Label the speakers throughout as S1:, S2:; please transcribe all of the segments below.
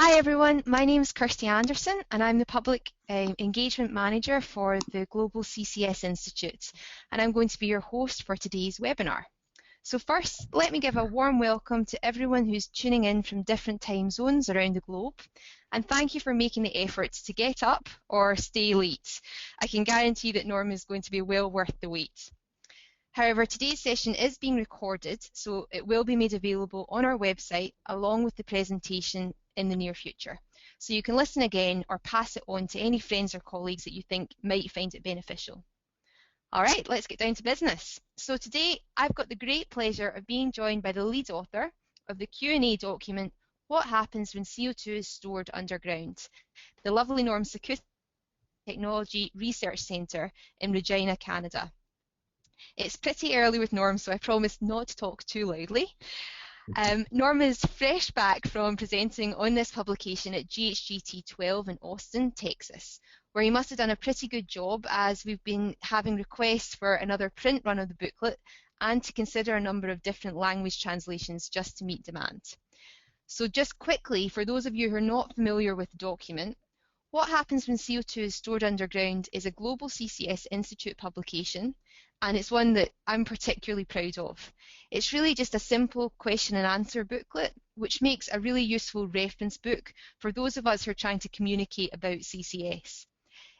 S1: Hi everyone, my name is Kirsty Anderson and I'm the Public Engagement Manager for the Global CCS Institute, and I'm going to be your host for today's webinar. So first, let me give a warm welcome to everyone who's tuning in from different time zones around the globe, and thank you for making the effort to get up or stay late. I can guarantee that Norm is going to be well worth the wait. However, today's session is being recorded, so it will be made available on our website along with the presentation in the near future. So you can listen again or pass it on to any friends or colleagues that you think might find it beneficial. All right, let's get down to business. So today I've got the great pleasure of being joined by the lead author of the Q&A document, What Happens When CO2 is Stored Underground, the lovely Norm Sacuta Technology Research Centre in Regina, Canada. It's pretty early with Norm, so I promise not to talk too loudly. Norm is fresh back from presenting on this publication at GHG 12 in Austin, Texas, where he must have done a pretty good job, as we've been having requests for another print run of the booklet and to consider a number of different language translations just to meet demand. So just quickly, for those of you who are not familiar with the document, What Happens When CO2 is Stored Underground is a Global CCS Institute publication, and it's one that I'm particularly proud of. It's really just a simple question and answer booklet, which makes a really useful reference book for those of us who are trying to communicate about CCS.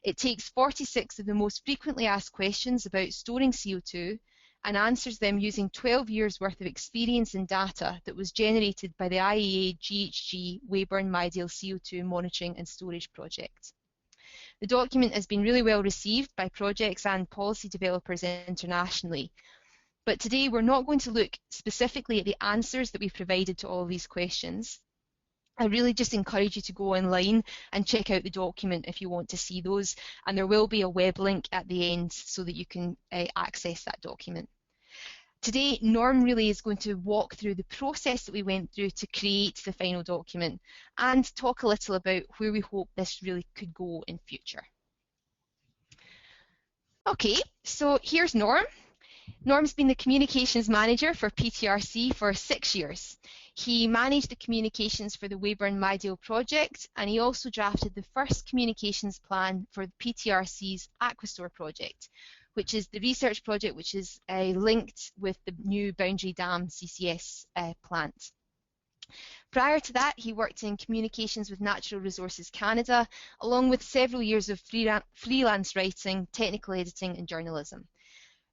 S1: It takes 46 of the most frequently asked questions about storing CO2 and answers them using 12 years worth of experience and data that was generated by the IEAGHG Weyburn-Midale CO2 monitoring and storage project. The document has been really well received by projects and policy developers internationally. But today we're not going to look specifically at the answers that we've provided to all of these questions. I really just encourage you to go online and check out the document if you want to see those, and there will be a web link at the end so that you can access that document. Today, Norm really is going to walk through the process that we went through to create the final document and talk a little about where we hope this really could go in future. Okay, so here's Norm. Norm's been the communications manager for PTRC for 6 years. He managed the communications for the Weyburn-Midale project, and he also drafted the first communications plan for PTRC's Aquastore project, which is the research project which is linked with the new Boundary Dam CCS plant. Prior to that, he worked in communications with Natural Resources Canada, along with several years of freelance writing, technical editing and journalism.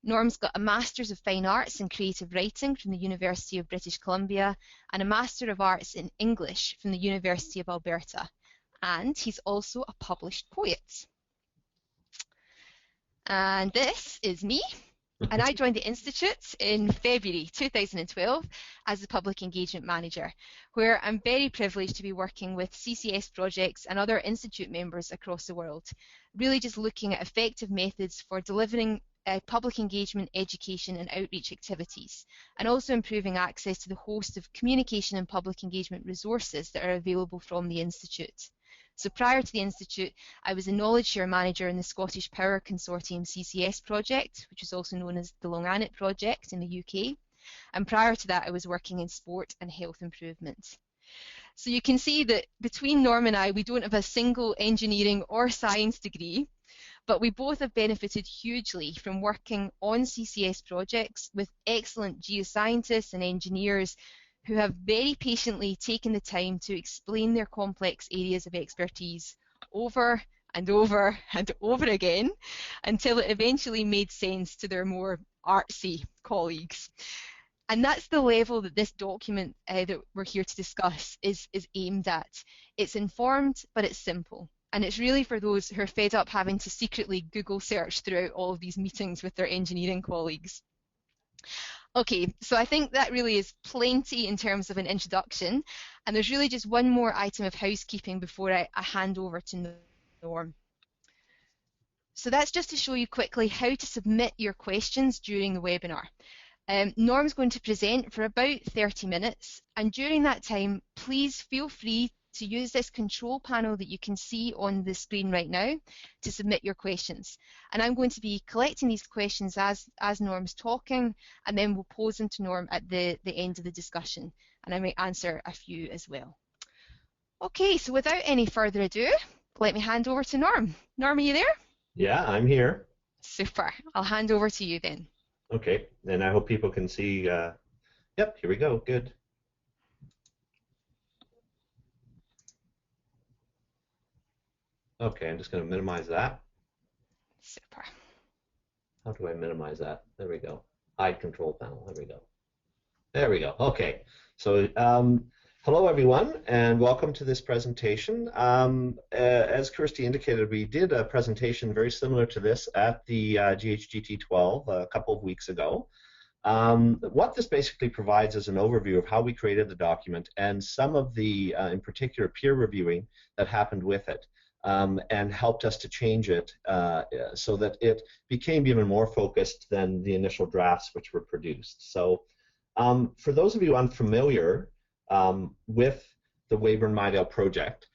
S1: Norm's got a Master's of Fine Arts in Creative Writing from the University of British Columbia and a Master of Arts in English from the University of Alberta. And he's also a published poet. And this is me. And I joined the Institute in February 2012 as the Public Engagement Manager, where I'm very privileged to be working with CCS projects and other Institute members across the world, really just looking at effective methods for delivering public engagement, education and outreach activities, and also improving access to the host of communication and public engagement resources that are available from the Institute. So prior to the Institute, I was a knowledge share manager in the Scottish Power Consortium CCS project, which is also known as the Long Annet project in the UK. And prior to that, I was working in sport and health improvement. So you can see that between Norm and I, we don't have a single engineering or science degree, but we both have benefited hugely from working on CCS projects with excellent geoscientists and engineers who have very patiently taken the time to explain their complex areas of expertise over and over and over again until it eventually made sense to their more artsy colleagues. And that's the level that this document that we're here to discuss is aimed at. It's informed, but it's simple. And it's really for those who are fed up having to secretly Google search throughout all of these meetings with their engineering colleagues. Okay, so I think that really is plenty in terms of an introduction, and there's really just one more item of housekeeping before I hand over to Norm. So that's just to show you quickly how to submit your questions during the webinar. Norm's going to present for about 30 minutes, and during that time, please feel free to use this control panel that you can see on the screen right now to submit your questions. And I'm going to be collecting these questions as Norm's talking, and then we'll pose them to Norm at the end of the discussion, and I might answer a few as well. Okay, so without any further ado, let me hand over to Norm. Norm, are you there?
S2: Yeah, I'm here.
S1: Super. I'll hand over to you then.
S2: Okay, and I hope people can see. Yep, here we go. Good. Okay, I'm just going to minimize that.
S1: Super.
S2: How do I minimize that? There we go. Hide control panel. There we go. There we go. Okay. So, hello everyone, and welcome to this presentation. As Kirsty indicated, we did a presentation very similar to this at the GHGT 12 a couple of weeks ago. What this basically provides is an overview of how we created the document and some of the, in particular, peer reviewing that happened with it, and helped us to change it so that it became even more focused than the initial drafts which were produced. So for those of you unfamiliar with the Weyburn-Midale project,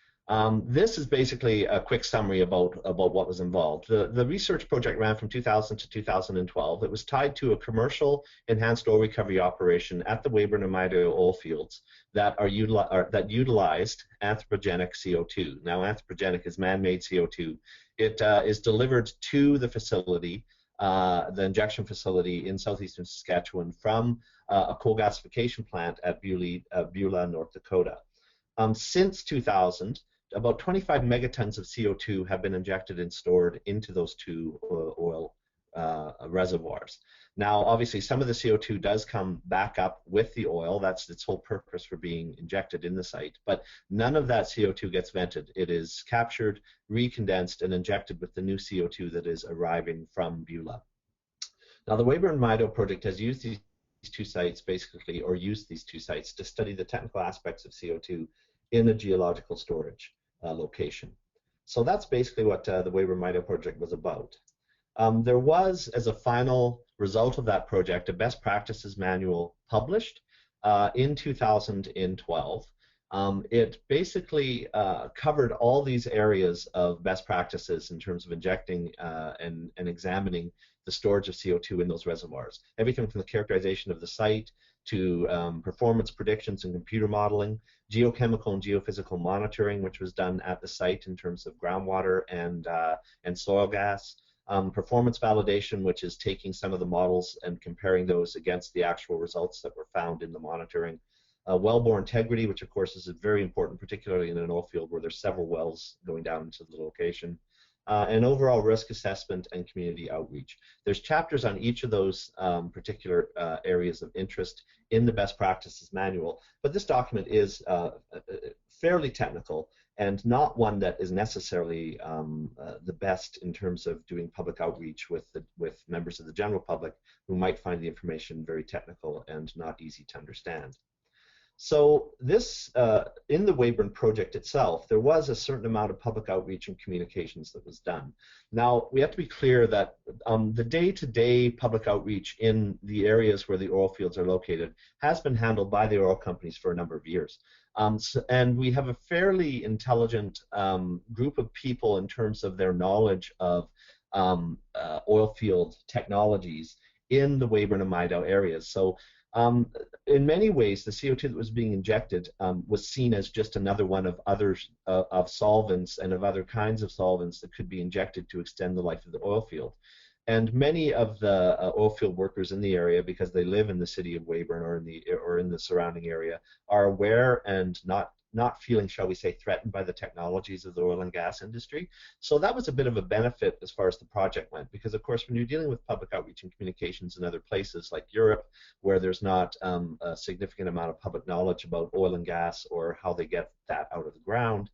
S2: this is basically a quick summary about what was involved. The research project ran from 2000 to 2012. It was tied to a commercial enhanced oil recovery operation at the Weyburn and Midale oil fields that utilized anthropogenic CO2. Now, anthropogenic is man-made CO2. It is delivered to the facility, the injection facility in southeastern Saskatchewan from a coal gasification plant at Beulah, North Dakota. Since 2000, about 25 megatons of CO2 have been injected and stored into those two oil reservoirs. Now, obviously, some of the CO2 does come back up with the oil. That's its whole purpose for being injected in the site. But none of that CO2 gets vented. It is captured, recondensed, and injected with the new CO2 that is arriving from Beulah. Now, the Weyburn-Midale project has used these two sites basically, or used these two sites to study the technical aspects of CO2 in a geological storage location. So that's basically what the Weyburn-Midale project was about. There was, as a final result of that project, a best practices manual published in 2012. It basically covered all these areas of best practices in terms of injecting and examining the storage of CO2 in those reservoirs. Everything from the characterization of the site to performance predictions and computer modeling, geochemical and geophysical monitoring, which was done at the site in terms of groundwater and soil gas, performance validation, which is taking some of the models and comparing those against the actual results that were found in the monitoring, wellbore integrity, which of course is very important, particularly in an oil field where there's several wells going down into the location, and overall risk assessment and community outreach. There's chapters on each of those particular areas of interest in the best practices manual, but this document is fairly technical and not one that is necessarily the best in terms of doing public outreach with members of the general public who might find the information very technical and not easy to understand. So this, in the Weyburn project itself, there was a certain amount of public outreach and communications that was done. Now, we have to be clear that the day-to-day public outreach in the areas where the oil fields are located has been handled by the oil companies for a number of years. And we have a fairly intelligent group of people in terms of their knowledge of oil field technologies in the Weyburn and Midale areas. So in many ways, the CO2 that was being injected was seen as just another one of others of solvents and of other kinds of solvents that could be injected to extend the life of the oil field. And many of the oil field workers in the area, because they live in the city of Weyburn or in the surrounding area, are aware and not feeling, shall we say, threatened by the technologies of the oil and gas industry. So that was a bit of a benefit as far as the project went, because of course when you're dealing with public outreach and communications in other places like Europe, where there's not a significant amount of public knowledge about oil and gas or how they get that out of the ground,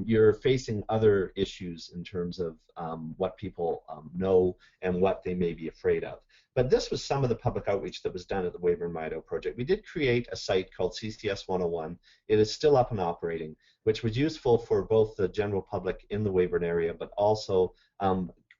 S2: you're facing other issues in terms of what people know and what they may be afraid of. But this was some of the public outreach that was done at the Weyburn-Midale project. We did create a site called CCS 101. It is still up and operating, which was useful for both the general public in the Weyburn area, but also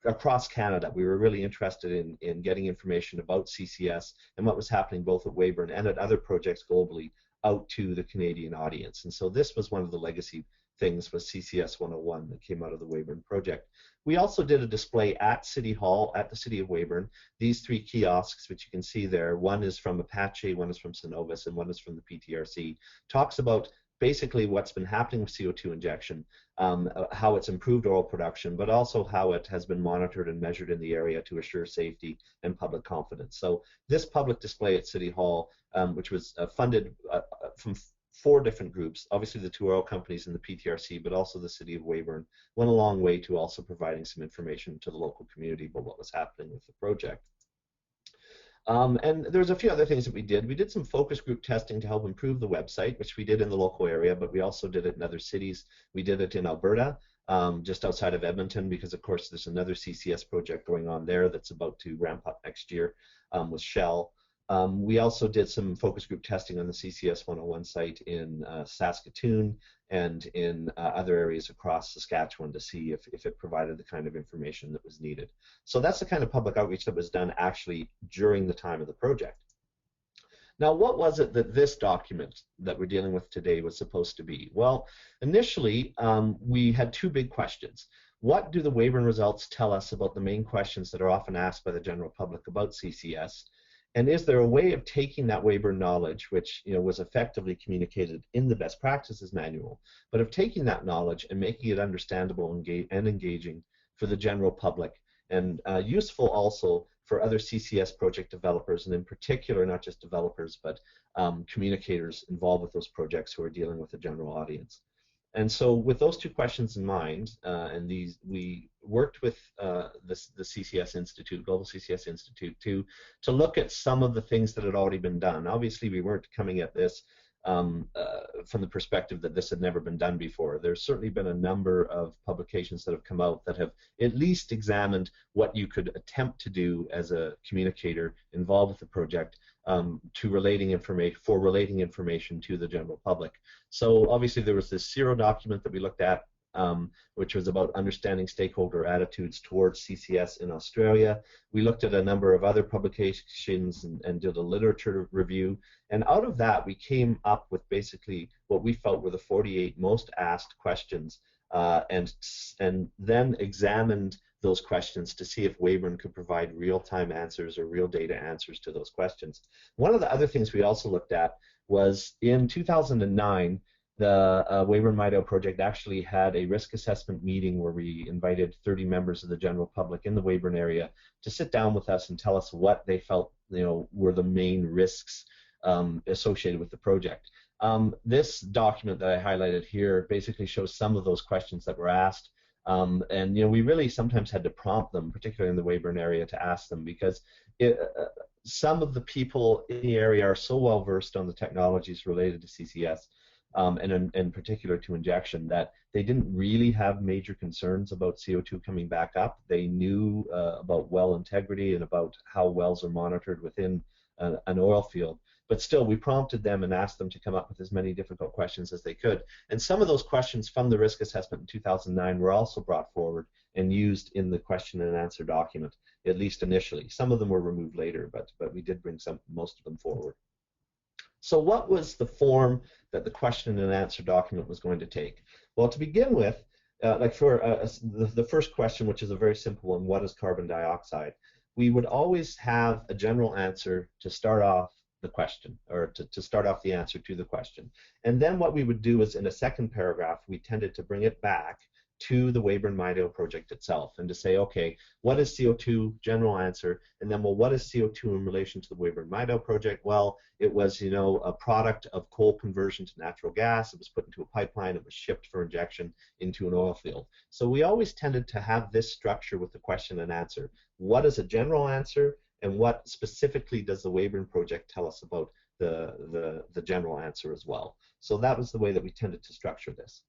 S2: across Canada. We were really interested in getting information about CCS and what was happening both at Weyburn and at other projects globally out to the Canadian audience. And so this was one of the legacy things, was CCS 101 that came out of the Weyburn project. We also did a display at City Hall at the City of Weyburn. These three kiosks, which you can see there, one is from Apache, one is from Synovus, and one is from the PTRC, talks about basically what's been happening with CO2 injection, how it's improved oil production, but also how it has been monitored and measured in the area to assure safety and public confidence. So this public display at City Hall, which was funded from 4 different groups, obviously the 2 oil companies and the PTRC, but also the City of Weyburn, went a long way to also providing some information to the local community about what was happening with the project. And there's a few other things that we did. We did some focus group testing to help improve the website, which we did in the local area, but we also did it in other cities. We did it in Alberta, just outside of Edmonton, because of course there's another CCS project going on there that's about to ramp up next year with Shell. We also did some focus group testing on the CCS 101 site in Saskatoon and in other areas across Saskatchewan to see if it provided the kind of information that was needed. So that's the kind of public outreach that was done actually during the time of the project. Now, what was it that this document that we're dealing with today was supposed to be? Well, initially, we had 2 big questions. What do the Weyburn results tell us about the main questions that are often asked by the general public about CCS? And is there a way of taking that Weyburn knowledge, which was effectively communicated in the best practices manual, but of taking that knowledge and making it understandable and engaging for the general public, and useful also for other CCS project developers, and in particular not just developers but communicators involved with those projects who are dealing with the general audience. And so with those 2 questions in mind, we worked with the CCS Institute, Global CCS Institute, to look at some of the things that had already been done. Obviously, we weren't coming at this from the perspective that this had never been done before. There's certainly been a number of publications that have come out that have at least examined what you could attempt to do as a communicator involved with the project relating information to the general public. So obviously there was this CIRO document that we looked at, which was about understanding stakeholder attitudes towards CCS in Australia. We looked at a number of other publications and did a literature review, and out of that we came up with basically what we felt were the 48 most asked questions, and then examined those questions to see if Weyburn could provide real-time answers or real data answers to those questions. One of the other things we also looked at was in 2009, the Weyburn-Midale project actually had a risk assessment meeting where we invited 30 members of the general public in the Weyburn area to sit down with us and tell us what they felt were the main risks associated with the project. This document that I highlighted here basically shows some of those questions that were asked. And we really sometimes had to prompt them, particularly in the Weyburn area, to ask them, because some of the people in the area are so well versed on the technologies related to CCS, and in particular to injection, that they didn't really have major concerns about CO2 coming back up. They knew about well integrity and about how wells are monitored within an oil field. But still, we prompted them and asked them to come up with as many difficult questions as they could. And some of those questions from the risk assessment in 2009 were also brought forward and used in the question and answer document, at least initially. Some of them were removed later, but we did bring most of them forward. So what was the form that the question and answer document was going to take? Well, to begin with, like for the first question, which is a very simple one, what is carbon dioxide? We would always have a general answer to start off the question, or to start off the answer to the question. And then what we would do is in a second paragraph, we tended to bring it back to the Weyburn-Midale project itself and to say, okay, what is CO2? General answer. And then, well, what is CO2 in relation to the Weyburn-Midale project? Well, it was, a product of coal conversion to natural gas. It was put into a pipeline. It was shipped for injection into an oil field. So we always tended to have this structure with the question and answer. What is a general answer? And what specifically does the Weyburn project tell us about the general answer as well? So that was the way that we tended to structure this.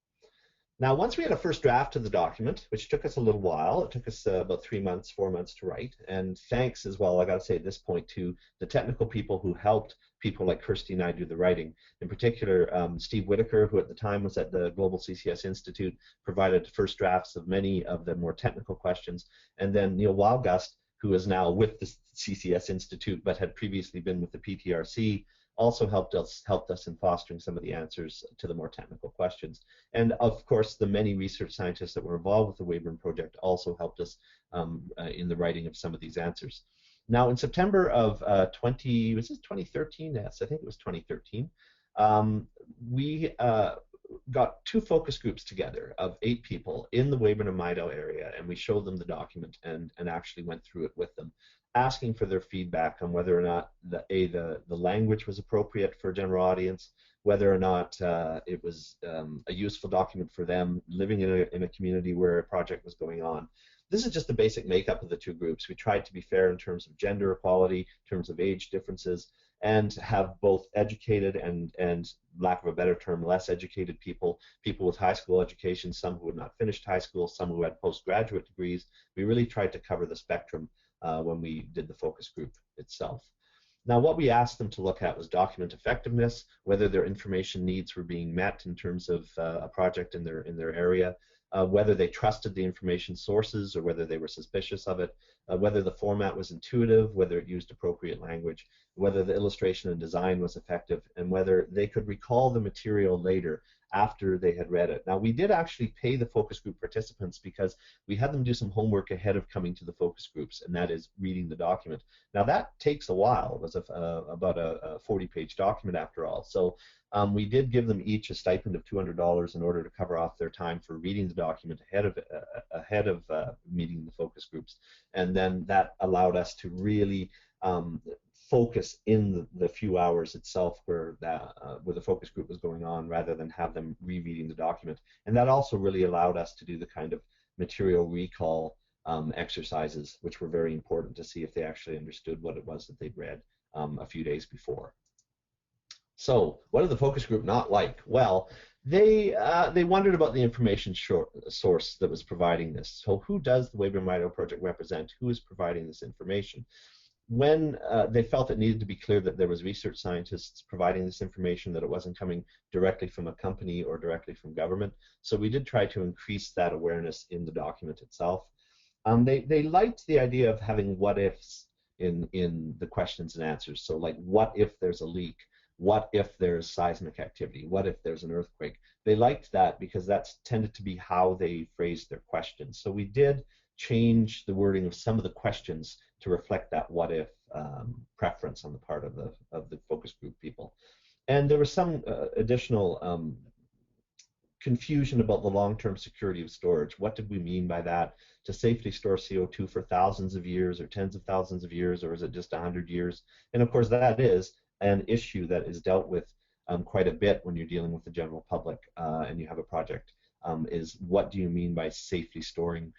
S2: Now, once we had a first draft of the document, which took us a little while, it took us about 3 months, 4 months to write, and thanks as well, I got to say at this point, to the technical people who helped people like Kirsty and I do the writing. In particular, Steve Whitaker, who at the time was at the Global CCS Institute, provided first drafts of many of the more technical questions, and then Neil Wildgust, who is now with the CCS Institute but had previously been with the PTRC, also helped us in fostering some of the answers to the more technical questions. And of course, the many research scientists that were involved with the Weyburn project also helped us in the writing of some of these answers. Now, in September of 2013? Yes, I think it was 2013. we got 2 focus groups together of 8 people in the Weyburn-Midale area, and we showed them the document and actually went through it with them, asking for their feedback on whether or not the language was appropriate for a general audience, whether or not it was a useful document for them living in a community where a project was going on. This is just the basic makeup of the 2 groups. We tried to be fair in terms of gender equality, in terms of age differences, and have both educated and lack of a better term, less educated people, people with high school education, some who had not finished high school, some who had postgraduate degrees. We really tried to cover the spectrum when we did the focus group itself. Now, what we asked them to look at was document effectiveness, whether their information needs were being met in terms of a project in their area, whether they trusted the information sources or whether they were suspicious of it, whether the format was intuitive, whether it used appropriate language, whether the illustration and design was effective, and whether they could recall the material later after they had read it. Now, we did actually pay the focus group participants because we had them do some homework ahead of coming to the focus groups, and that is reading the document. Now, that takes a while. It was about a 40-page document after all. So we did give them each a stipend of $200 in order to cover off their time for reading the document ahead of meeting the focus groups, and then that allowed us to really focus in the few hours itself where the focus group was going on, rather than have them rereading the document. And that also really allowed us to do the kind of material recall exercises, which were very important to see if they actually understood what it was that they'd read a few days before. So, what did the focus group not like? Well, they wondered about the information source that was providing this. So, who does the Weyburn-Midale project represent? Who is providing this information? When they felt it needed to be clear that there was research scientists providing this information, that it wasn't coming directly from a company or directly from government. So we did try to increase that awareness in the document itself. They liked the idea of having what ifs in the questions and answers. So like, what if there's a leak? What if there's seismic activity? What if there's an earthquake? They liked that because that's tended to be how they phrased their questions. So we did change the wording of some of the questions to reflect that what if preference on the part of the focus group people. And there was some additional confusion about the long-term security of storage. What did we mean by that? To safely store CO2 for thousands of years or tens of thousands of years, or is it just 100 years? And of course that is an issue that is dealt with quite a bit when you're dealing with the general public and you have a project, is what do you mean by safely storing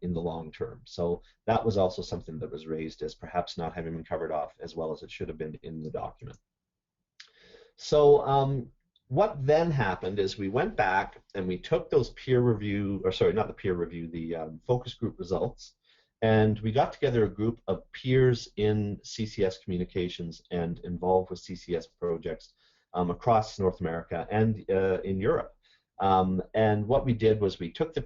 S2: in the long term? So that was also something that was raised as perhaps not having been covered off as well as it should have been in the document. So what then happened is we went back and we took those peer review, or sorry, not the peer review, the focus group results, and we got together a group of peers in CCS communications and involved with CCS projects across North America and in Europe. And what we did was we took the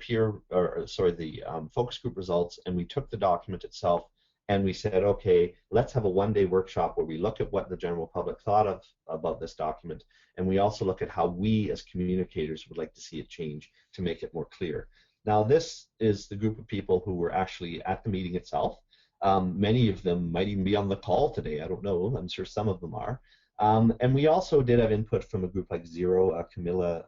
S2: focus group results, and we took the document itself, and we said, okay, let's have a one-day workshop where we look at what the general public thought about this document, and we also look at how we as communicators would like to see it change to make it more clear. Now, this is the group of people who were actually at the meeting itself. Many of them might even be on the call today. I don't know. I'm sure some of them are. And we also did have input from a group like Zero, Camilla,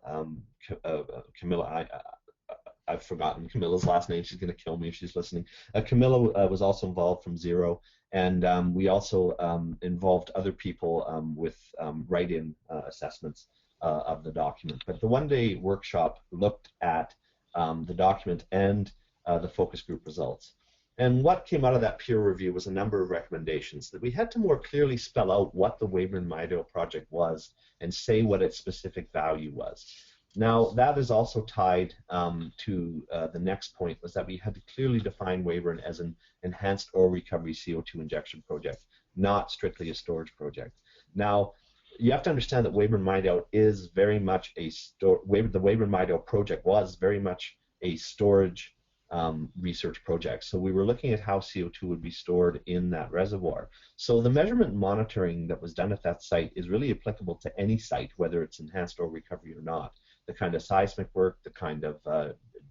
S2: I've forgotten Camilla's last name. She's going to kill me if she's listening. Camilla was also involved from Zero, and we also involved other people with write-in assessments of the document. But the one-day workshop looked at the document and the focus group results. And what came out of that peer review was a number of recommendations that we had to more clearly spell out what the Weyburn-Midale project was and say what its specific value was. Now, that is also tied to the next point, was that we had to clearly define Weyburn as an enhanced oil recovery CO2 injection project, not strictly a storage project. Now, you have to understand that Weyburn-Midale is very much the Weyburn-Midale project was very much a storage research project. So we were looking at how CO2 would be stored in that reservoir. So the measurement and monitoring that was done at that site is really applicable to any site, whether it's enhanced oil recovery or not. The kind of seismic work, the kind of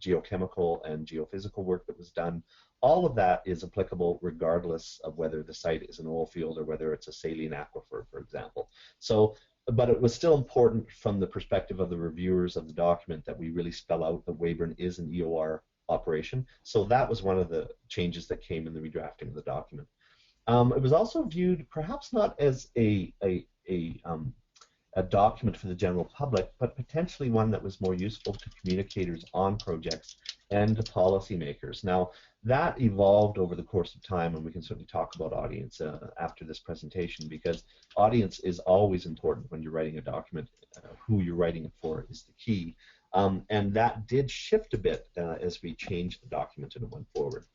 S2: geochemical and geophysical work that was done, all of that is applicable regardless of whether the site is an oil field or whether it's a saline aquifer, for example. So but it was still important from the perspective of the reviewers of the document that we really spell out that Weyburn is an EOR operation. So that was one of the changes that came in the redrafting of the document. It was also viewed perhaps not as a document for the general public, but potentially one that was more useful to communicators on projects and to policymakers. Now, that evolved over the course of time, and we can certainly talk about audience after this presentation, because audience is always important when you're writing a document. Who you're writing it for is the key. And that did shift a bit as we changed the document and it went forward.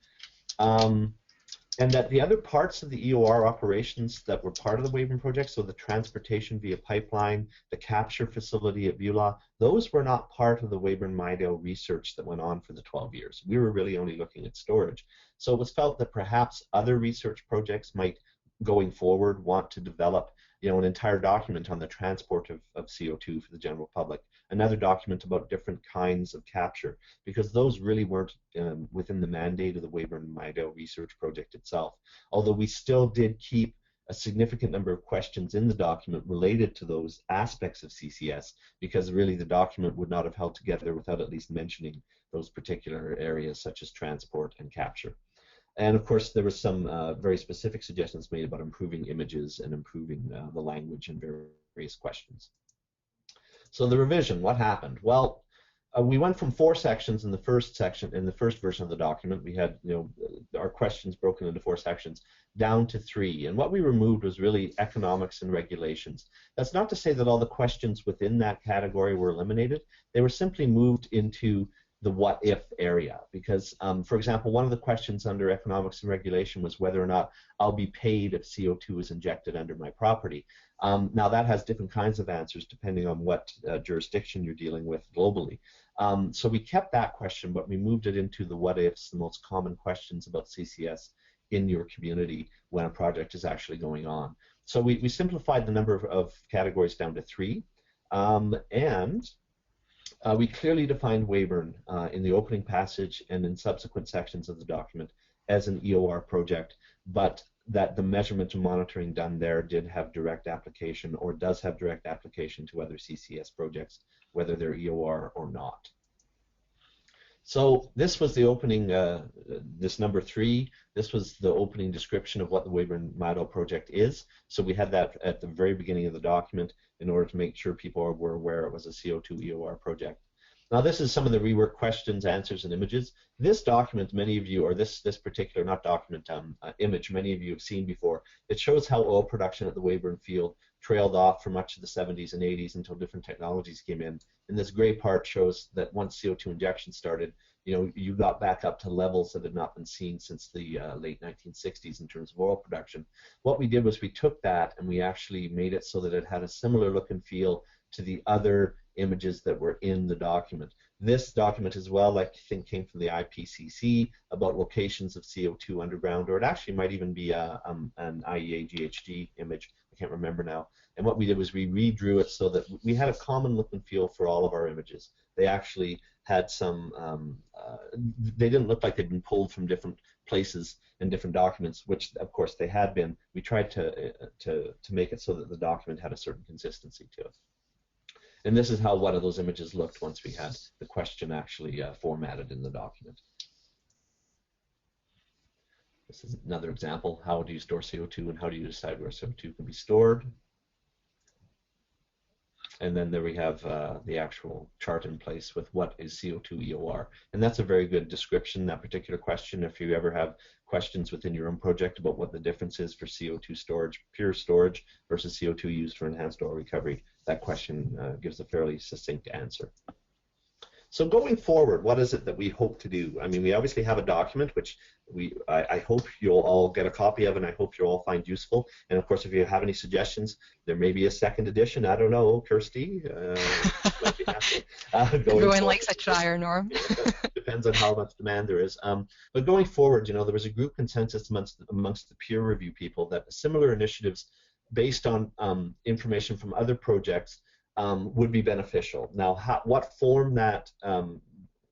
S2: And that the other parts of the EOR operations that were part of the Weyburn project, so the transportation via pipeline, the capture facility at Beulah, those were not part of the Weyburn-Midale research that went on for the 12 years. We were really only looking at storage. So it was felt that perhaps other research projects might, going forward, want to develop an entire document on the transport of CO2 for the general public, another document about different kinds of capture, because those really weren't within the mandate of the Weyburn-Midale research project itself, although we still did keep a significant number of questions in the document related to those aspects of CCS, because really the document would not have held together without at least mentioning those particular areas such as transport and capture. And of course, there were some very specific suggestions made about improving images and improving the language and various questions. So the revision, what happened? Well, we went from 4 sections in the first section, in the first version of the document. We had, our questions broken into 4 sections, down to 3. And what we removed was really economics and regulations. That's not to say that all the questions within that category were eliminated. They were simply moved into the what if area, because for example, one of the questions under economics and regulation was whether or not I'll be paid if CO2 is injected under my property. Now that has different kinds of answers depending on what jurisdiction you're dealing with globally. So we kept that question, but we moved it into the what ifs, the most common questions about CCS in your community when a project is actually going on. So we simplified the number of categories down to 3, and we clearly defined Weyburn in the opening passage and in subsequent sections of the document as an EOR project, but that the measurement and monitoring done there did have direct application, or does have direct application, to other CCS projects, whether they're EOR or not. So this was the opening, this number 3, this was the opening description of what the Weyburn-Midale project is. So we had that at the very beginning of the document in order to make sure people were aware it was a CO2 EOR project. Now this is some of the rework questions, answers, and images. This document, many of you, or this particular, not document, image, many of you have seen before. It shows how oil production at the Weyburn field trailed off for much of the 70s and 80s until different technologies came in. And this gray part shows that once CO2 injection started, you got back up to levels that had not been seen since the late 1960s in terms of oil production. What we did was we took that and we actually made it so that it had a similar look and feel to the other images that were in the document. This document as well, I think, came from the IPCC about locations of CO2 underground, or it actually might even be an IEAGHG image. I can't remember now. And what we did was we redrew it so that we had a common look and feel for all of our images. They actually had some, they didn't look like they'd been pulled from different places and different documents, which of course they had been. We tried to make it so that the document had a certain consistency to it. And this is how one of those images looked once we had the question actually formatted in the document. This is another example. How do you store CO2 and how do you decide where CO2 can be stored? And then there we have the actual chart in place with what is CO2 EOR. And that's a very good description, that particular question. If you ever have questions within your own project about what the difference is for CO2 storage, pure storage, versus CO2 used for enhanced oil recovery, that question gives a fairly succinct answer. So going forward, what is it that we hope to do? I mean, we obviously have a document which I hope you'll all get a copy of, and I hope you'll all find useful. And of course, if you have any suggestions, there may be a second edition. I don't know, Kirsty.
S1: Everyone likes a trier, Norm.
S2: Depends on how much demand there is. But going forward, there was a group consensus amongst the peer review people that similar initiatives based on information from other projects would be beneficial. Now, what form that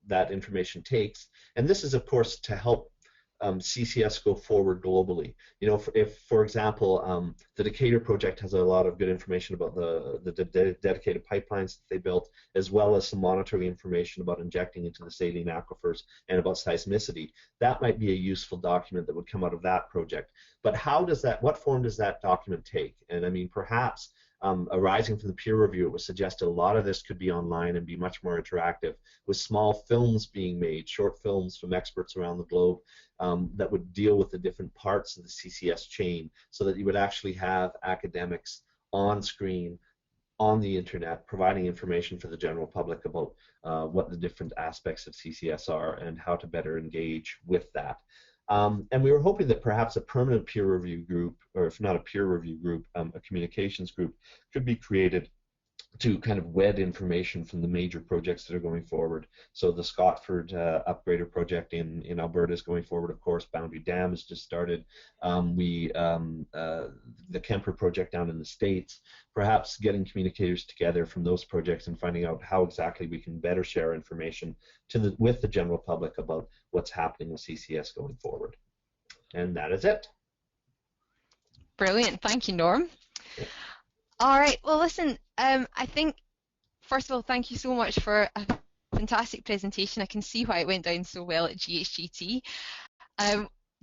S2: that information takes, and this is, of course, to help CCS go forward globally. You know, if for example, the Decatur project has a lot of good information about the dedicated pipelines that they built, as well as some monitoring information about injecting into the saline aquifers and about seismicity. That might be a useful document that would come out of that project. But how does that, what form does that document take? And I mean, perhaps arising from the peer review, it was suggested a lot of this could be online and be much more interactive, with small films being made, short films from experts around the globe that would deal with the different parts of the CCS chain, so that you would actually have academics on screen, on the internet, providing information for the general public about what the different aspects of CCS are and how to better engage with that. And we were hoping that perhaps a permanent peer review group, or if not a peer review group, a communications group, could be created to kind of wed information from the major projects that are going forward. So the Scotford upgrader project in Alberta is going forward, of course. Boundary Dam has just started. The Kemper project down in the States. Perhaps getting communicators together from those projects and finding out how exactly we can better share information with the general public about what's happening with CCS going forward. And that is it.
S1: Brilliant. Thank you, Norm. Yeah. All right. Well, listen, I think, first of all, thank you so much for a fantastic presentation. I can see why it went down so well at GHGT.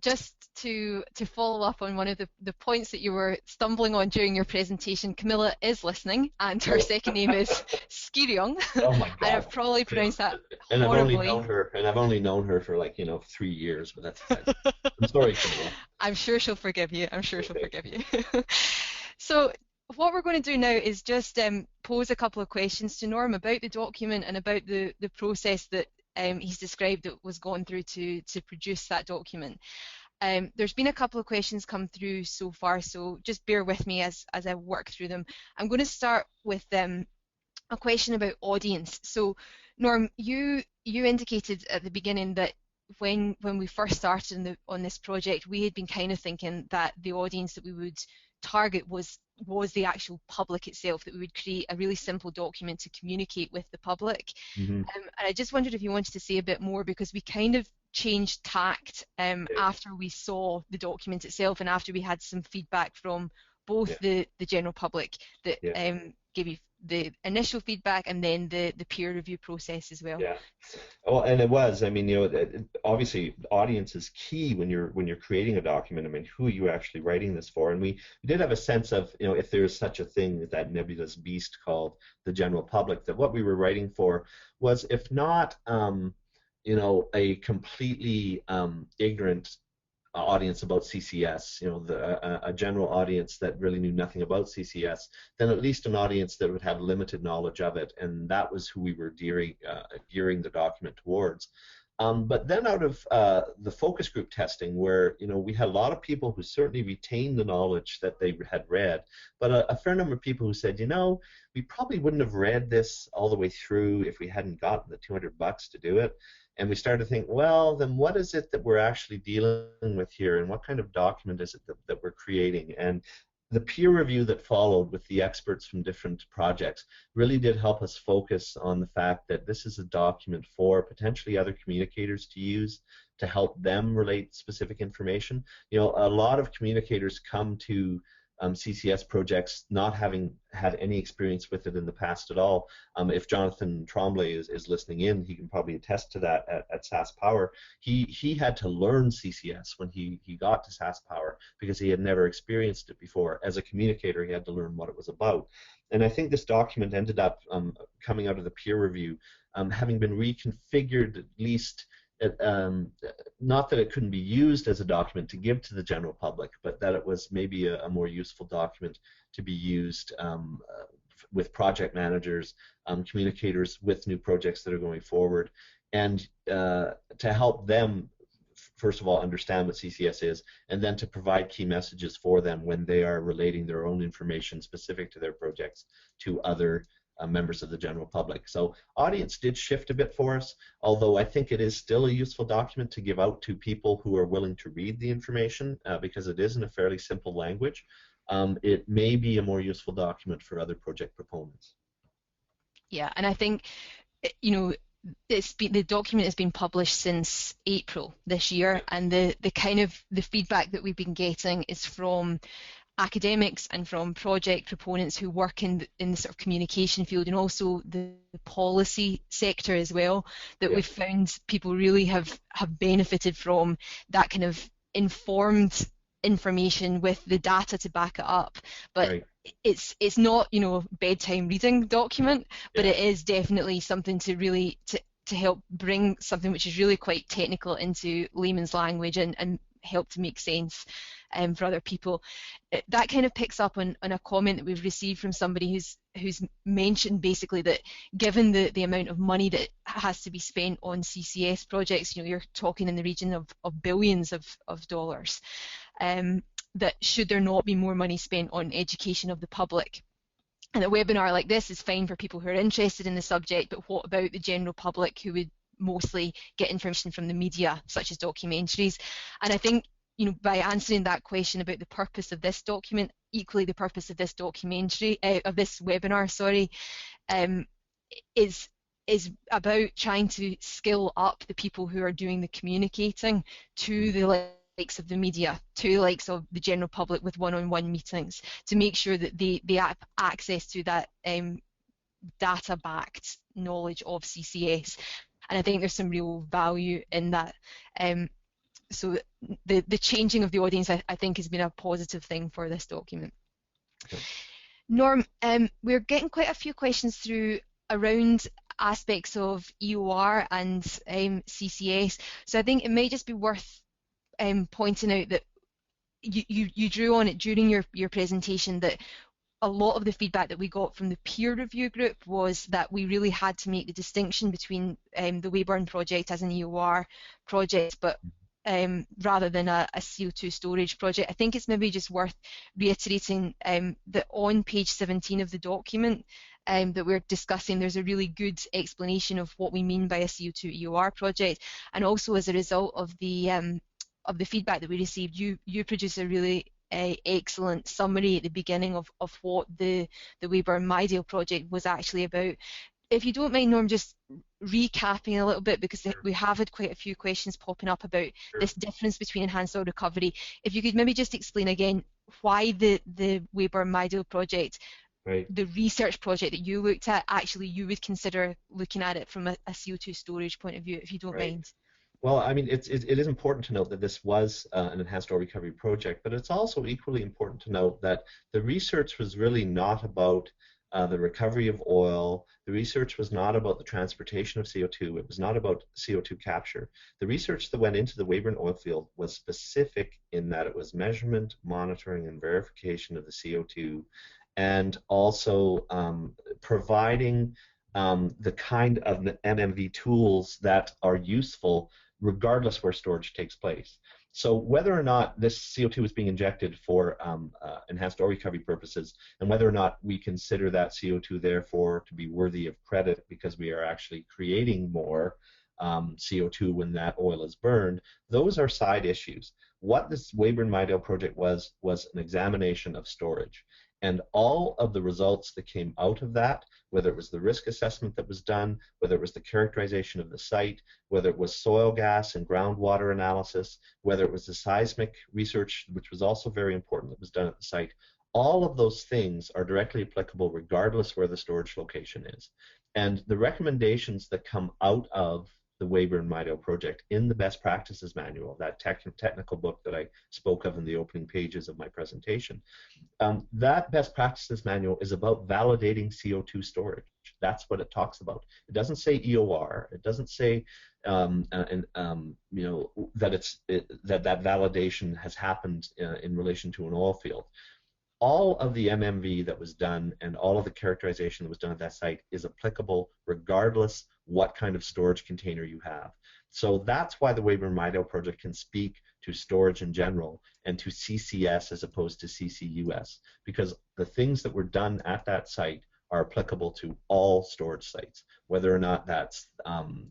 S1: Just to follow up on one of the points that you were stumbling on during your presentation, Camilla is listening, and her second name is Skirion.
S2: Oh my God!
S1: And I've probably pronounced that
S2: and
S1: horribly.
S2: I've only known her for, like, 3 years, but that's fine. I'm sorry, Camilla.
S1: I'm sure she'll forgive you. I'm sure she'll forgive you. So what we're going to do now is just pose a couple of questions to Norm about the document and about the process that he's described that was gone through to produce that document. There's been a couple of questions come through so far, so just bear with me as I work through them. I'm going to start with a question about audience. So Norm, you indicated at the beginning that when we first started on this project, we had been kind of thinking that the audience that we would target was the actual public itself, that we would create a really simple document to communicate with the public. Mm-hmm. And I just wondered if you wanted to say a bit more, because we kind of changed tact after we saw the document itself and after we had some feedback from both the general public that gave you the initial feedback and then the peer review process as well. Yeah.
S2: Well, and it was, I mean, obviously audience is key when you're creating a document. I mean, who are you actually writing this for? And we did have a sense of, if there's such a thing, that nebulous beast called the general public, that what we were writing for was, if not a completely ignorant audience about CCS, a general audience that really knew nothing about CCS, then at least an audience that would have limited knowledge of it, and that was who we were gearing the document towards. But then out of the focus group testing, where we had a lot of people who certainly retained the knowledge that they had read, but a fair number of people who said, we probably wouldn't have read this all the way through if we hadn't gotten the $200 to do it. And we started to think, well, then what is it that we're actually dealing with here, and what kind of document is it that we're creating? And the peer review that followed with the experts from different projects really did help us focus on the fact that this is a document for potentially other communicators to use to help them relate specific information. A lot of communicators come to CCS projects not having had any experience with it in the past at all. If Jonathan Tremblay is listening in, he can probably attest to that at SaskPower. He had to learn CCS when he got to SaskPower, because he had never experienced it before. As a communicator, he had to learn what it was about. And I think this document ended up coming out of the peer review, having been reconfigured, at least. Not that it couldn't be used as a document to give to the general public, but that it was maybe a more useful document to be used with project managers, communicators with new projects that are going forward, and to help them, first of all, understand what CCS is, and then to provide key messages for them when they are relating their own information specific to their projects to other members of the general public. So audience did shift a bit for us, although I think it is still a useful document to give out to people who are willing to read the information, because it is in a fairly simple language. It may be a more useful document for other project proponents.
S1: Yeah, and I think, the document has been published since April this year, and the feedback that we've been getting is from academics and from project proponents who work in the sort of communication field, and also the policy sector as well, that we've found people really have benefited from that kind of informed information with the data to back it up. But it's not, you know, bedtime reading document, but it is definitely something to really to help bring something which is really quite technical into layman's language and help to make sense for other people. That kind of picks up on a comment that we've received from somebody who's mentioned basically that given the amount of money that has to be spent on CCS projects, you know, you're talking in the region of billions of dollars, that should there not be more money spent on education of the public? And a webinar like this is fine for people who are interested in the subject, but what about the general public who would mostly get information from the media, such as documentaries? And I think, you know, by answering that question about the purpose of this document, equally the purpose of this documentary, of this webinar, sorry, is about trying to skill up the people who are doing the communicating to the likes of the media, to the likes of the general public with one-on-one meetings, to make sure that they have access to that data-backed knowledge of CCS. And I think there's some real value in that. So the changing of the audience, I think, has been a positive thing for this document. Norm, we're getting quite a few questions through around aspects of EOR and CCS. So I think it may just be worth pointing out that you drew on it during your presentation, that a lot of the feedback that we got from the peer review group was that we really had to make the distinction between the Weyburn project as an EOR project, but rather than a CO2 storage project. I think it's maybe just worth reiterating that on page 17 of the document that we're discussing, there's a really good explanation of what we mean by a CO2 EOR project, and also as a result of the feedback that we received, you produce a really excellent summary at the beginning of what the Weyburn-Midale project was actually about. If you don't mind, Norm, just recapping a little bit, because we have had quite a few questions popping up about this difference between enhanced oil recovery. If you could maybe just explain again why the Weyburn-Midale project, the research project that you looked at, actually you would consider looking at it from a CO2 storage point of view, if you don't mind.
S2: Well, I mean, it is important to note that this was an enhanced oil recovery project, but it's also equally important to note that the research was really not about the recovery of oil. The research was not about the transportation of CO2. It was not about CO2 capture. The research that went into the Weyburn oil field was specific in that it was measurement, monitoring, and verification of the CO2, and also providing the kind of MMV tools that are useful regardless where storage takes place. So whether or not this CO2 is being injected for enhanced oil recovery purposes, and whether or not we consider that CO2 therefore to be worthy of credit because we are actually creating more CO2 when that oil is burned, those are side issues. What this Weyburn-Midale project was an examination of storage. And all of the results that came out of that, whether it was the risk assessment that was done, whether it was the characterization of the site, whether it was soil gas and groundwater analysis, whether it was the seismic research, which was also very important, that was done at the site, all of those things are directly applicable regardless where the storage location is. And the recommendations that come out of the Weyburn-Midale project in the best practices manual, that technical book that I spoke of in the opening pages of my presentation, that best practices manual is about validating CO2 storage. That's what it talks about. It doesn't say EOR. It doesn't say that that validation has happened in relation to an oil field. All of the MMV that was done and all of the characterization that was done at that site is applicable regardless what kind of storage container you have. So that's why the Weyburn-Midale project can speak to storage in general and to CCS as opposed to CCUS, because the things that were done at that site are applicable to all storage sites, whether or not that's an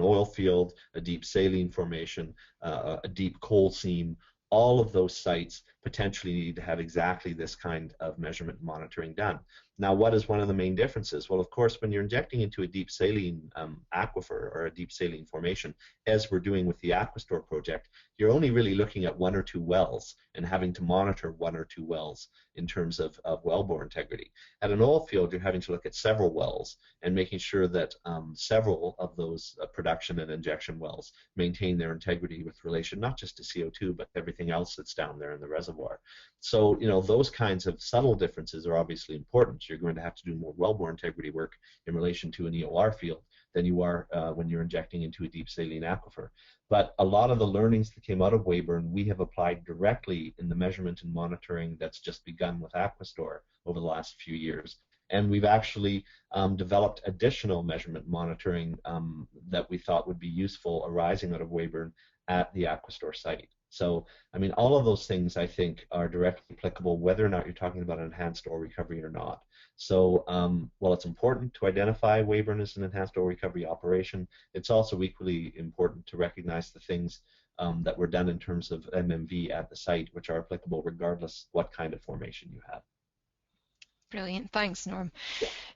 S2: oil field, a deep saline formation, a deep coal seam. All of those sites potentially need to have exactly this kind of measurement and monitoring done. Now, what is one of the main differences? Well, of course, when you're injecting into a deep saline aquifer or a deep saline formation, as we're doing with the Aquastore project, you're only really looking at 1 or 2 wells and having to monitor 1 or 2 wells in terms of wellbore integrity. At an oil field, you're having to look at several wells and making sure that several of those production and injection wells maintain their integrity with relation not just to CO2 but everything else that's down there in the reservoir. So, you know, those kinds of subtle differences are obviously important. You're going to have to do more wellbore integrity work in relation to an EOR field than you are when you're injecting into a deep saline aquifer. But a lot of the learnings that came out of Weyburn we have applied directly in the measurement and monitoring that's just begun with Aquastore over the last few years. And we've actually developed additional measurement monitoring that we thought would be useful arising out of Weyburn at the Aquastore site. So, I mean, all of those things I think are directly applicable whether or not you're talking about enhanced oil recovery or not. So, while it's important to identify Weyburn as an enhanced oil recovery operation, it's also equally important to recognize the things that were done in terms of MMV at the site, which are applicable regardless what kind of formation you have.
S1: Brilliant, thanks, Norm.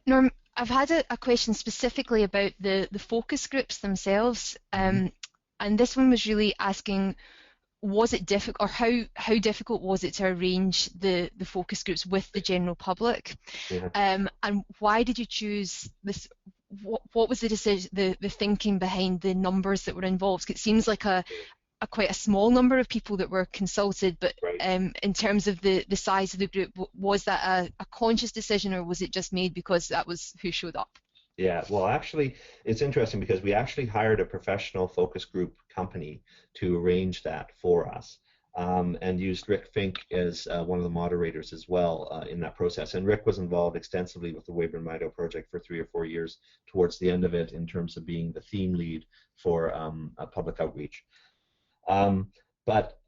S1: Norm, I've had a question specifically about the focus groups themselves, and this one was really asking, was it difficult, or how difficult was it to arrange the focus groups with the general public?
S2: Yeah.
S1: And why did you choose this? What was the decision, the thinking behind the numbers that were involved? It seems like quite a small number of people that were consulted, but
S2: Right.
S1: In terms of the size of the group, was that a conscious decision, or was it just made because that was who showed up?
S2: Yeah, well, actually, it's interesting because we actually hired a professional focus group company to arrange that for us, and used Rick Fink as one of the moderators as well in that process. And Rick was involved extensively with the Weyburn-Midale project for 3 or 4 years towards the end of it in terms of being the theme lead for public outreach. But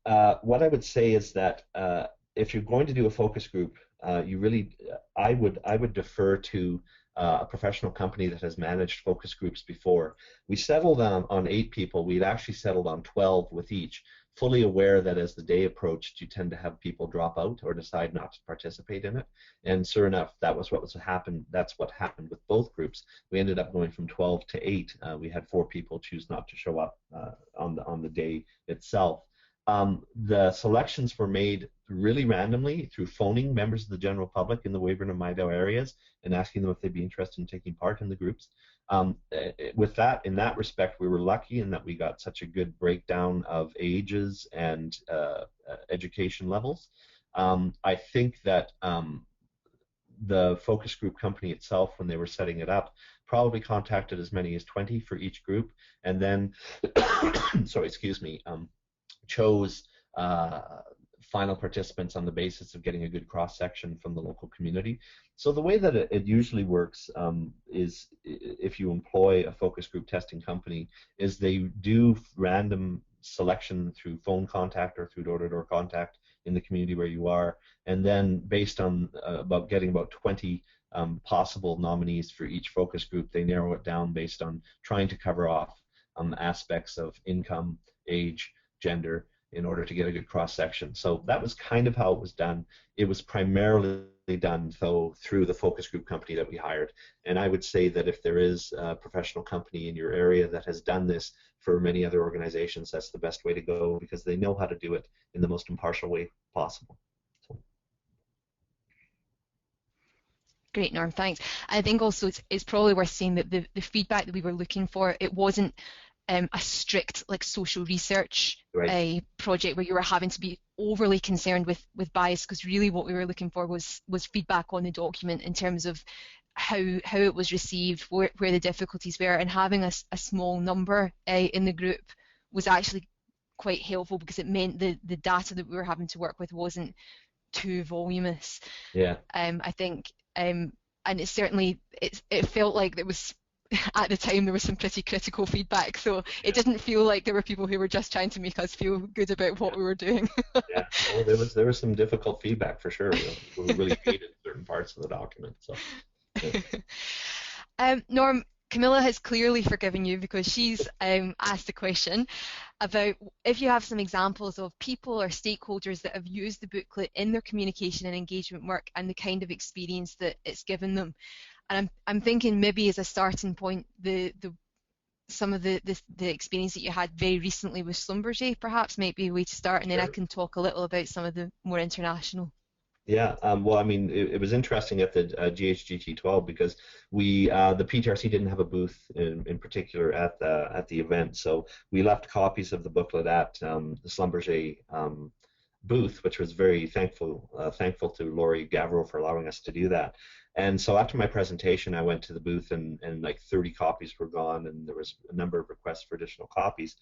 S2: what I would say is that if you're going to do a focus group, I would defer to a professional company that has managed focus groups before. We settled on 8 people. We'd actually settled on 12 with each, fully aware that as the day approached, you tend to have people drop out or decide not to participate in it. And sure enough, that's what happened with both groups. We ended up going from 12 to 8. We had 4 people choose not to show up on the day itself. The selections were made really randomly through phoning members of the general public in the Weyburn and Midale areas and asking them if they'd be interested in taking part in the groups. With that, in that respect, we were lucky in that we got such a good breakdown of ages and education levels. I think that the focus group company itself, when they were setting it up, probably contacted as many as 20 for each group, and then, sorry, excuse me, chose final participants on the basis of getting a good cross-section from the local community. So the way that it usually works is, if you employ a focus group testing company, is they do random selection through phone contact or through door-to-door contact in the community where you are, and then based on getting about 20 possible nominees for each focus group, they narrow it down based on trying to cover off aspects of income, age, gender, in order to get a good cross-section. So that was kind of how it was done. It was primarily done, though, through the focus group company that we hired. And I would say that if there is a professional company in your area that has done this for many other organizations, that's the best way to go, because they know how to do it in the most impartial way possible.
S1: Great, Norm, thanks. I think also it's probably worth saying that the feedback that we were looking for, it wasn't a strict like social research project where you were having to be overly concerned with bias, because really what we were looking for was feedback on the document in terms of how it was received, where the difficulties were, and having a small number in the group was actually quite helpful, because it meant the data that we were having to work with wasn't too voluminous.
S2: Yeah.
S1: I think, and it certainly it felt like there was, at the time, there was some pretty critical feedback, so it didn't feel like there were people who were just trying to make us feel good about what we were doing.
S2: Yeah, well, there was some difficult feedback for sure. People who really hated certain parts of the document. So, yeah.
S1: Norm, Camilla has clearly forgiven you because she's asked a question. about if you have some examples of people or stakeholders that have used the booklet in their communication and engagement work and the kind of experience that it's given them. And I'm thinking maybe as a starting point, some of the experience that you had very recently with Schlumberger perhaps might be a way to start, and then I can talk a little about some of the more international.
S2: Yeah, well, I mean, it was interesting at the GHGT 12 because the PTRC didn't have a booth in particular at the event, so we left copies of the booklet at the Schlumberger booth, which was very thankful to Laurie Gavreau for allowing us to do that. And so after my presentation, I went to the booth and like 30 copies were gone, and there was a number of requests for additional copies.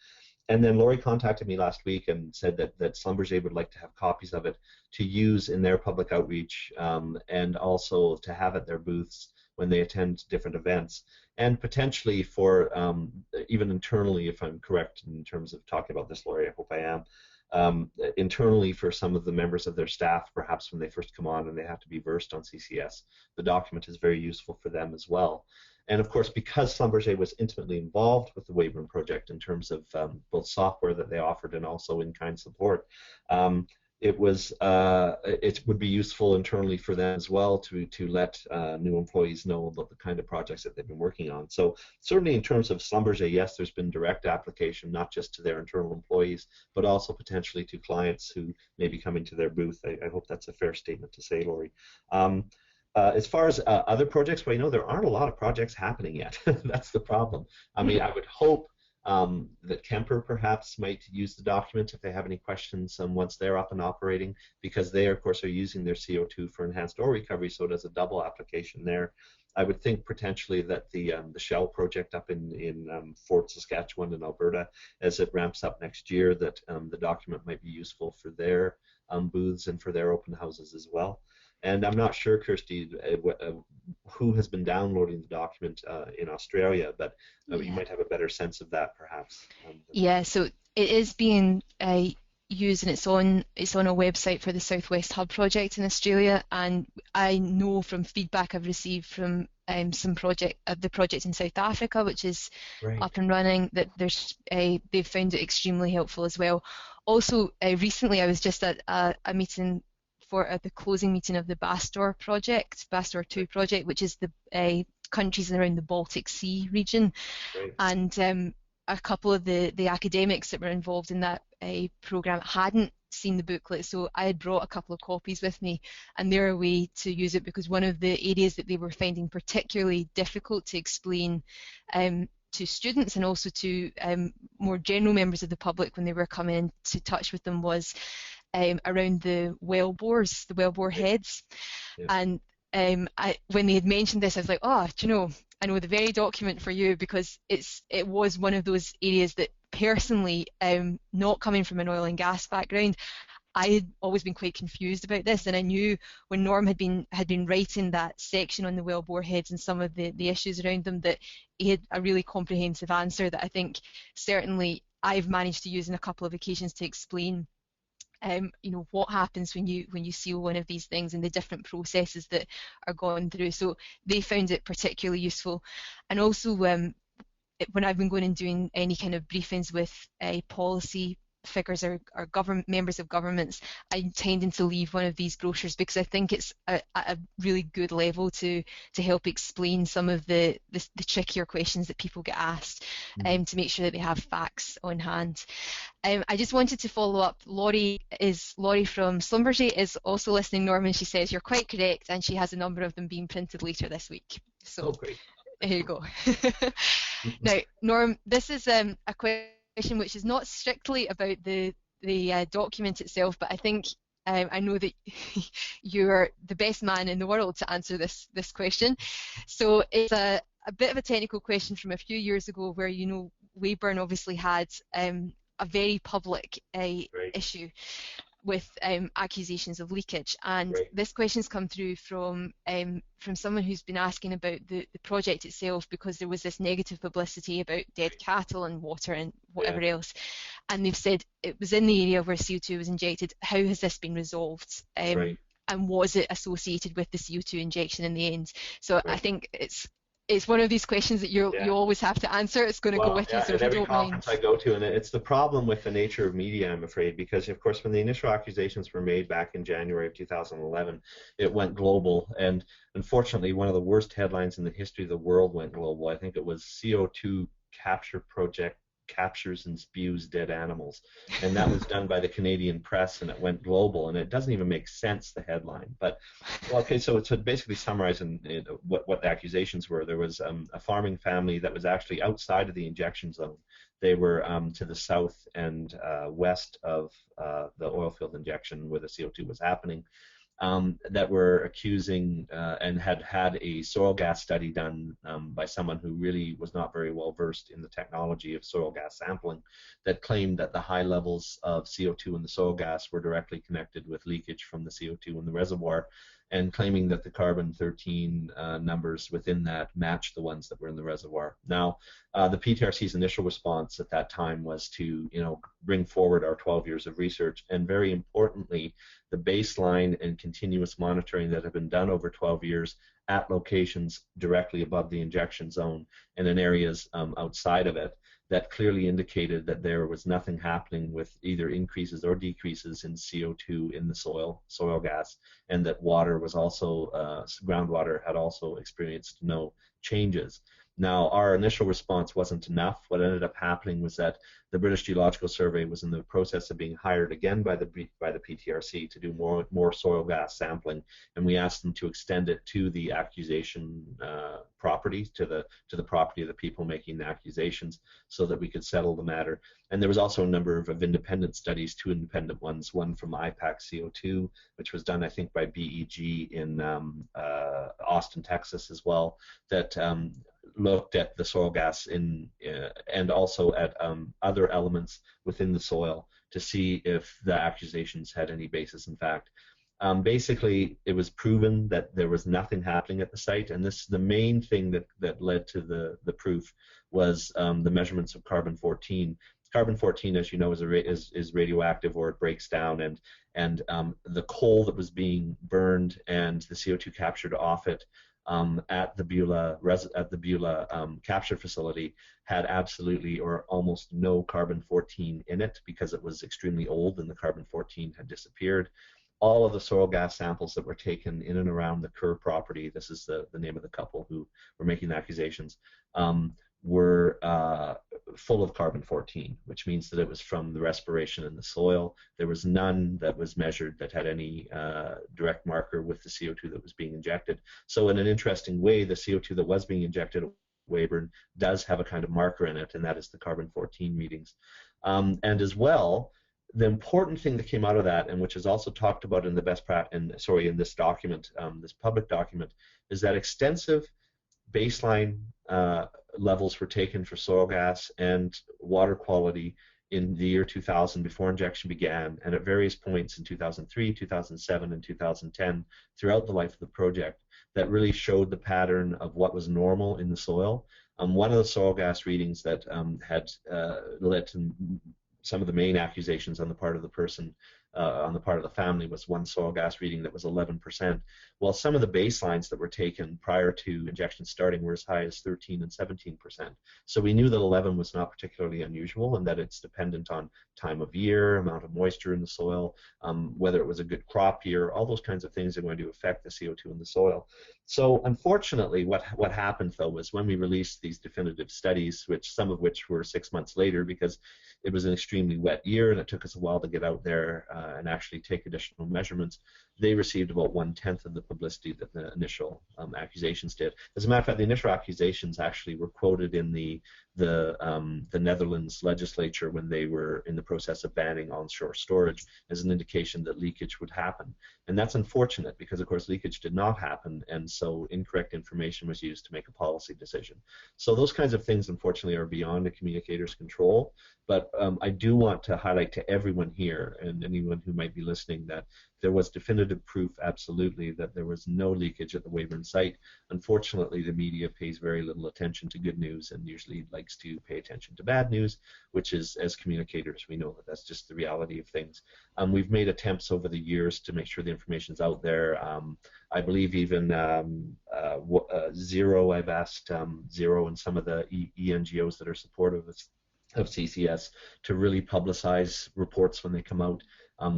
S2: And then Laurie contacted me last week and said that Schlumberger would like to have copies of it to use in their public outreach, and also to have at their booths when they attend different events, and potentially for even internally, if I'm correct in terms of talking about this, Laurie, I hope I am, internally for some of the members of their staff, perhaps when they first come on and they have to be versed on CCS. The document is very useful for them as well. And of course, because Schlumberger was intimately involved with the Weyburn project in terms of both software that they offered and also in-kind support, it would be useful internally for them as well to let new employees know about the kind of projects that they've been working on. So certainly in terms of Schlumberger, yes, there's been direct application, not just to their internal employees, but also potentially to clients who may be coming to their booth. I hope that's a fair statement to say, Laurie. As far as other projects, well, there aren't a lot of projects happening yet. That's the problem. I mean, I would hope that Kemper perhaps might use the document if they have any questions once they're up and operating, because they, of course, are using their CO2 for enhanced oil recovery, so it has a double application there. I would think potentially that the Shell project up in Fort Saskatchewan in Alberta, as it ramps up next year, that the document might be useful for their booths and for their open houses as well. And I'm not sure, Kirsty, who has been downloading the document in Australia, but you might have a better sense of that, perhaps.
S1: Yeah, so it is being used, and it's on a website for the Southwest Hub project in Australia. And I know from feedback I've received from the project in South Africa, which is up and running, that they've found it extremely helpful as well. Also, recently I was just at a meeting for the closing meeting of the Bastor 2 project, which is the countries around the Baltic Sea region. And a couple of the academics that were involved in that program hadn't seen the booklet, so I had brought a couple of copies with me, and they're a way to use it, because one of the areas that they were finding particularly difficult to explain to students and also to more general members of the public when they were coming into touch with them was around the wellbores, the wellbore heads. And when they had mentioned this, I was like, oh, do you know, I know the very document for you, because it was one of those areas that personally, not coming from an oil and gas background, I had always been quite confused about this, and I knew when Norm had been writing that section on the wellbore heads and some of the issues around them, that he had a really comprehensive answer that I think certainly I've managed to use on a couple of occasions to explain what happens when you seal one of these things and the different processes that are gone through. So they found it particularly useful. And also when I've been going and doing any kind of briefings with policy figures or members of governments, I'm tending to leave one of these brochures, because I think it's a really good level to help explain some of the trickier questions that people get asked, to make sure that they have facts on hand. I just wanted to follow up. Laurie from Schlumberger is also listening, Norman. She says you're quite correct, and she has a number of them being printed later this week. So
S2: great.
S1: There you go. Now, Norm, this is a question which is not strictly about the document itself, but I think I know that you're the best man in the world to answer this question. So it's a bit of a technical question from a few years ago, where Weyburn obviously had a very public issue with accusations of leakage, and this question's come through from someone who's been asking about the project itself, because there was this negative publicity about dead cattle and water and whatever else, and they've said it was in the area where CO2 was injected. How has this been resolved? And was it associated with the CO2 injection in the end? So I think it's it's one of these questions that you always have to answer. It's going to go with you, so if you don't mind.
S2: Every conference I go to, and it's the problem with the nature of media, I'm afraid, because of course when the initial accusations were made back in January of 2011, it went global, and unfortunately one of the worst headlines in the history of the world went global. I think it was CO2 capture project captures and spews dead animals, and that was done by the Canadian press, and it went global, and it doesn't even make sense, the headline. But okay, so to basically summarize what the accusations were, there was a farming family that was actually outside of the injection zone. They were to the south and west of the oil field injection where the CO2 was happening. That were accusing and had a soil gas study done by someone who really was not very well versed in the technology of soil gas sampling, that claimed that the high levels of CO2 in the soil gas were directly connected with leakage from the CO2 in the reservoir, and claiming that the carbon-13 numbers within that matched the ones that were in the reservoir. Now, the PTRC's initial response at that time was to, bring forward our 12 years of research, and very importantly, the baseline and continuous monitoring that have been done over 12 years at locations directly above the injection zone and in areas outside of it, that clearly indicated that there was nothing happening with either increases or decreases in CO2 in the soil gas, and that water was also, groundwater had also experienced no changes. Now, our initial response wasn't enough. What ended up happening was that the British Geological Survey was in the process of being hired again by the PTRC to do more soil gas sampling, and we asked them to extend it to the accusation property, to the property of the people making the accusations, so that we could settle the matter. And there was also a number of independent studies, 2 independent ones, one from IEAGHG CO2, which was done, I think, by IEAGHG in Austin, Texas as well, that looked at the soil gas and also at other elements within the soil to see if the accusations had any basis in fact. Basically, it was proven that there was nothing happening at the site, and this the main thing that led to the proof was the measurements of carbon-14. Carbon-14, as you know, is radioactive, or it breaks down, and the coal that was being burned and the CO2 captured off it at the Beulah capture facility had absolutely or almost no carbon-14 in it, because it was extremely old and the carbon-14 had disappeared. All of the soil gas samples that were taken in and around the Kerr property, this is the name of the couple who were making the accusations, were full of carbon-14, which means that it was from the respiration in the soil. There was none that was measured that had any direct marker with the CO2 that was being injected. So in an interesting way, the CO2 that was being injected at Weyburn does have a kind of marker in it, and that is the carbon-14 readings. And as well, the important thing that came out of that, and which is also talked about in the in this document, this public document, is that extensive baseline levels were taken for soil gas and water quality in the year 2000 before injection began, and at various points in 2003, 2007, and 2010 throughout the life of the project, that really showed the pattern of what was normal in the soil. One of the soil gas readings that had led to some of the main accusations on the part of the person, on the part of the family, was one soil gas reading that was 11%, while some of the baselines that were taken prior to injection starting were as high as 13 and 17%. So we knew that 11 was not particularly unusual, and that it's dependent on time of year, amount of moisture in the soil, whether it was a good crop year. All those kinds of things are going to affect the CO2 in the soil. So unfortunately, what happened though was when we released these definitive studies, some of which were 6 months later, because it was an extremely wet year and it took us a while to get out there and actually take additional measurements, they received about 1/10 of the publicity that the initial accusations did. As a matter of fact, the initial accusations actually were quoted in the Netherlands legislature when they were in the process of banning onshore storage as an indication that leakage would happen. And that's unfortunate because, of course, leakage did not happen, and so incorrect information was used to make a policy decision. So those kinds of things, unfortunately, are beyond a communicator's control. But I do want to highlight to everyone here and anyone who might be listening that there was definitive proof, absolutely, that there was no leakage at the Weyburn site. Unfortunately, the media pays very little attention to good news and usually likes to pay attention to bad news, which is, as communicators, we know that that's just the reality of things. We've made attempts over the years to make sure the information's out there. I believe even Zero, I've asked Zero and some of the ENGOs that are supportive of CCS to really publicize reports when they come out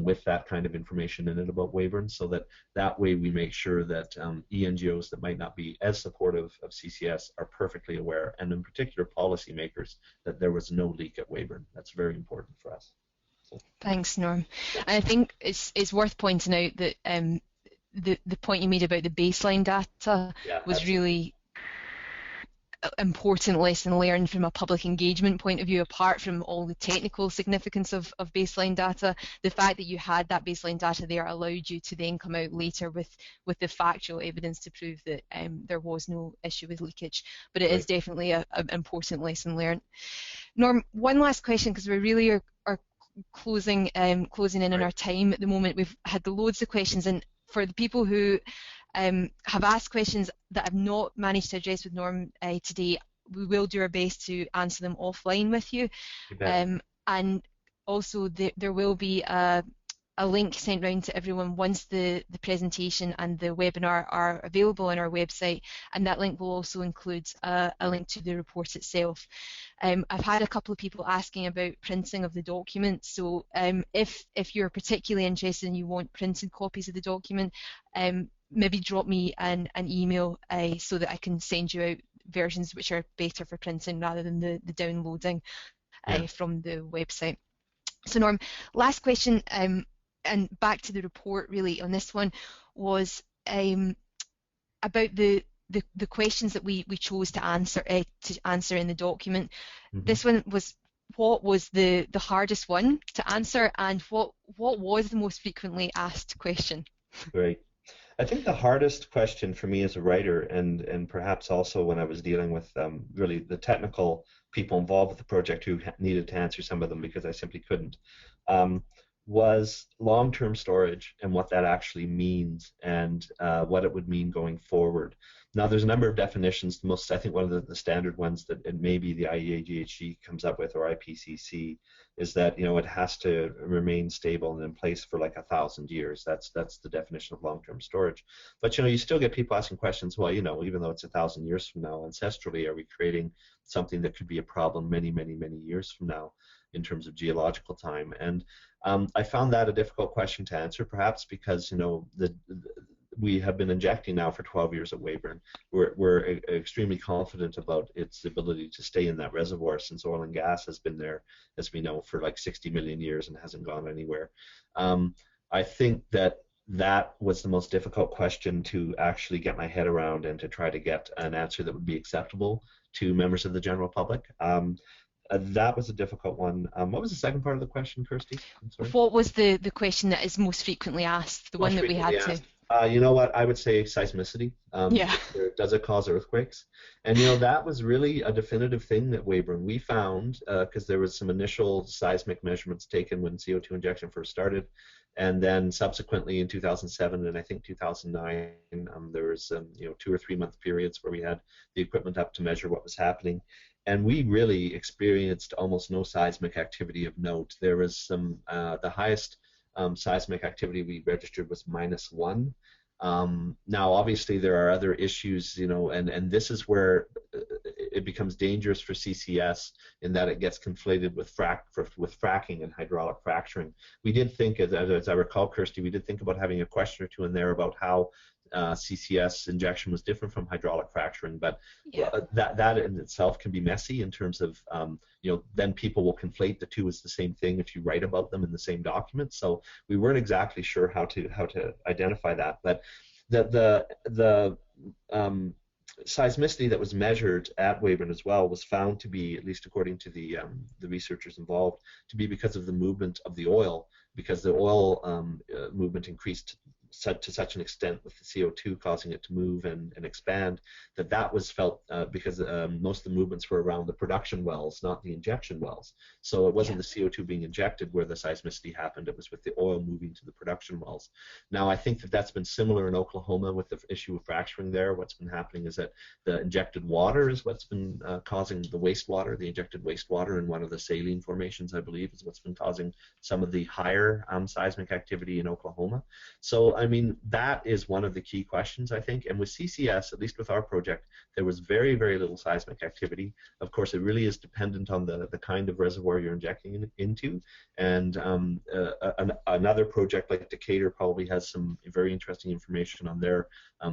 S2: with that kind of information in it about Weyburn, so that way we make sure that ENGOs that might not be as supportive of CCS are perfectly aware, and in particular policymakers, that there was no leak at Weyburn. That's very important for us. So.
S1: Thanks, Norm. And I think it's worth pointing out that the point you made about the baseline data was absolutely. Really important lesson learned from a public engagement point of view. Apart from all the technical significance of baseline data, the fact that you had that baseline data there allowed you to then come out later with the factual evidence to prove that there was no issue with leakage. But it is definitely an important lesson learned. Norm, one last question, because we really are closing in on our time at the moment. We've had loads of questions, and for the people who have asked questions that I've not managed to address with Norm today, we will do our best to answer them offline with you. And also there will be a link sent round to everyone once the presentation and the webinar are available on our website, and that link will also include a link to the report itself. I've had a couple of people asking about printing of the document, so if you're particularly interested and you want printed copies of the document, maybe drop me an email so that I can send you out versions which are better for printing rather than the downloading from the website. So Norm, last question, and back to the report really on this one, was about the questions that we chose to answer in the document. Mm-hmm. This one was, what was the hardest one to answer, and what was the most frequently asked question?
S2: Great. I think the hardest question for me as a writer, and perhaps also when I was dealing with really the technical people involved with the project who needed to answer some of them because I simply couldn't, was long-term storage and what that actually means, and what it would mean going forward. Now, there's a number of definitions. I think one of the standard ones that it may be the IEAGHG comes up with, or IPCC, is that it has to remain stable and in place for like 1,000 years. That's the definition of long-term storage. But you still get people asking questions. Well, even though it's 1,000 years from now, ancestrally, are we creating something that could be a problem many, many, many years from now in terms of geological time? And I found that a difficult question to answer, perhaps because we have been injecting now for 12 years at Weyburn. We're extremely confident about its ability to stay in that reservoir, since oil and gas has been there, as we know, for like 60 million years and hasn't gone anywhere. I think that was the most difficult question to actually get my head around and to try to get an answer that would be acceptable to members of the general public. That was a difficult one. What was the second part of the question, Kirsty? I'm sorry.
S1: What was the question that is most frequently asked? The one that we had to...
S2: You know what? I would say seismicity. Does it cause earthquakes? And that was really a definitive thing at Weyburn. We found, because there was some initial seismic measurements taken when CO2 injection first started, and then subsequently in 2007 and I think 2009, there was 2 or 3 month periods where we had the equipment up to measure what was happening. And we really experienced almost no seismic activity of note. There was some, the highest seismic activity we registered was -1. Now, obviously, there are other issues, and this is where it becomes dangerous for CCS in that it gets conflated with fracking and hydraulic fracturing. We did think, as I recall, Kirsty, we did think about having a question or two in there about how CCS injection was different from hydraulic fracturing, but that in itself can be messy in terms of then people will conflate the two as the same thing if you write about them in the same document. So we weren't exactly sure how to identify that, but the seismicity that was measured at Weyburn as well was found to be, at least according to the researchers involved, to be because of the movement of the oil, because the oil movement increased to such an extent with the CO2 causing it to move and expand, that was felt because most of the movements were around the production wells, not the injection wells. So it wasn't the CO2 being injected where the seismicity happened, it was with the oil moving to the production wells. Now I think that that's been similar in Oklahoma with the issue of fracturing there. What's been happening is that the injected water is what's been causing the wastewater, the injected wastewater in one of the saline formations, I believe, is what's been causing some of the higher seismic activity in Oklahoma. So, I mean, that is one of the key questions, I think. And with CCS, at least with our project, there was very, very little seismic activity. Of course, it really is dependent on the kind of reservoir you're injecting into. And another project like Decatur probably has some very interesting information on their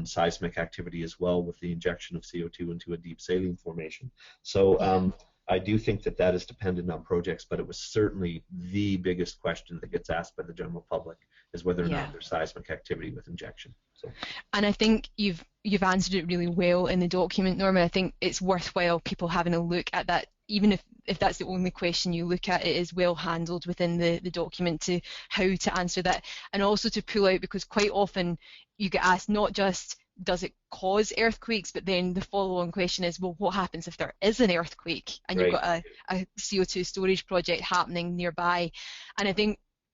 S2: seismic activity as well with the injection of CO2 into a deep saline formation. So I do think that that is dependent on projects, but it was certainly the biggest question that gets asked by the general public is whether or not there's seismic activity with injection. So.
S1: And I think you've answered it really well in the document, Norman. I think it's worthwhile people having a look at that, even if that's the only question you look at. It is well handled within the document to how to answer that, and also to pull out, because quite often you get asked not just does it cause earthquakes, but then the follow-on question is, well, what happens if there is an earthquake and you've got a CO2 storage project happening nearby? And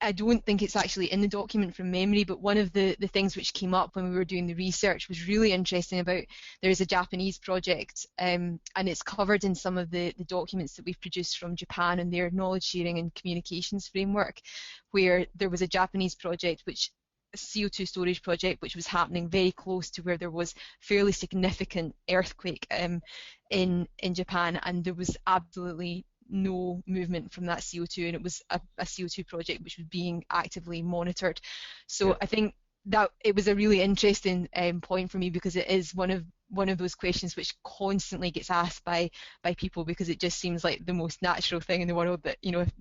S1: I don't think it's actually in the document from memory, but one of the things which came up when we were doing the research was really interesting about, there's a Japanese project, and it's covered in some of the documents that we've produced from Japan and their knowledge sharing and communications framework, where there was a Japanese project, which CO2 storage project, which was happening very close to where there was fairly significant earthquake in Japan, and there was absolutely no movement from that CO2, and it was a CO2 project which was being actively monitored. So I think that it was a really interesting point for me, because it is one of those questions which constantly gets asked by people, because it just seems like the most natural thing in the world that, you know, if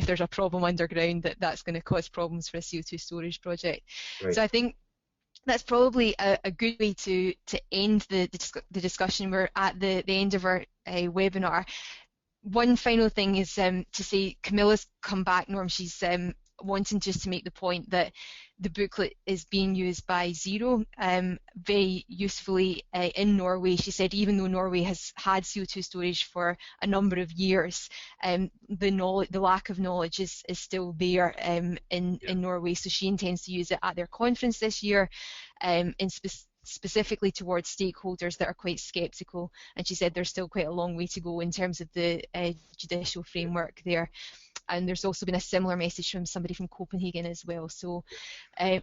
S1: there's a problem underground, that's going to cause problems for a CO2 storage project. So I think that's probably a good way to end the discussion. We're at the end of our webinar. One final thing is to say, Camilla's come back, Norm. She's wanting just to make the point that the booklet is being used by Zero very usefully in Norway. She said even though Norway has had CO2 storage for a number of years, the lack of knowledge is still there in Norway. So she intends to use it at their conference this year, specifically towards stakeholders that are quite sceptical. And she said there's still quite a long way to go in terms of the judicial framework there. And there's also been a similar message from somebody from Copenhagen as well. So,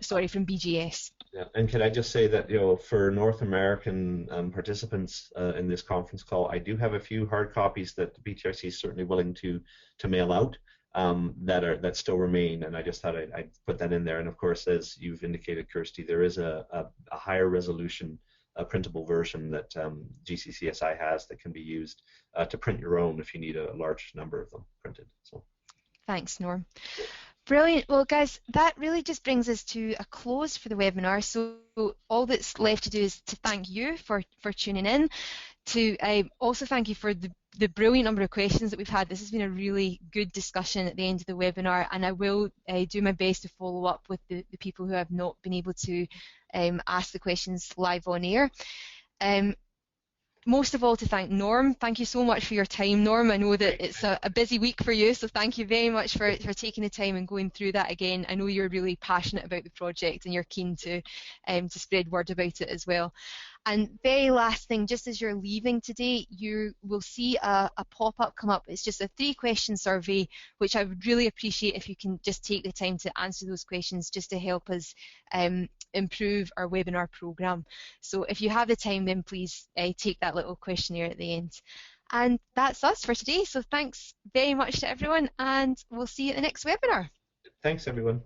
S1: sorry, from BGS.
S2: Yeah, and can I just say that, you know, for North American participants in this conference call, I do have a few hard copies that the PTRC is certainly willing to mail out that still remain, and I just thought I'd put that in there. And of course, as you've indicated, Kirsty, there is a higher resolution printable version that GCCSI has that can be used to print your own if you need a large number of them printed. So.
S1: Thanks, Norm. Brilliant. Well, guys, that really just brings us to a close for the webinar. So all that's left to do is to thank you for tuning in, to also thank you for the brilliant number of questions that we've had. This has been a really good discussion at the end of the webinar, and I will do my best to follow up with the people who have not been able to ask the questions live on air. Most of all, to thank Norm. Thank you so much for your time, Norm. I know that it's a busy week for you, so thank you very much for taking the time and going through that again. I know you're really passionate about the project and you're keen to spread word about it as well. And very last thing, just as you're leaving today, you will see a pop-up come up. It's just a 3-question survey, which I would really appreciate if you can just take the time to answer those questions, just to help us improve our webinar program. So if you have the time, then please take that little questionnaire at the end. And that's us for today. So thanks very much to everyone, and we'll see you at the next webinar.
S2: Thanks, everyone.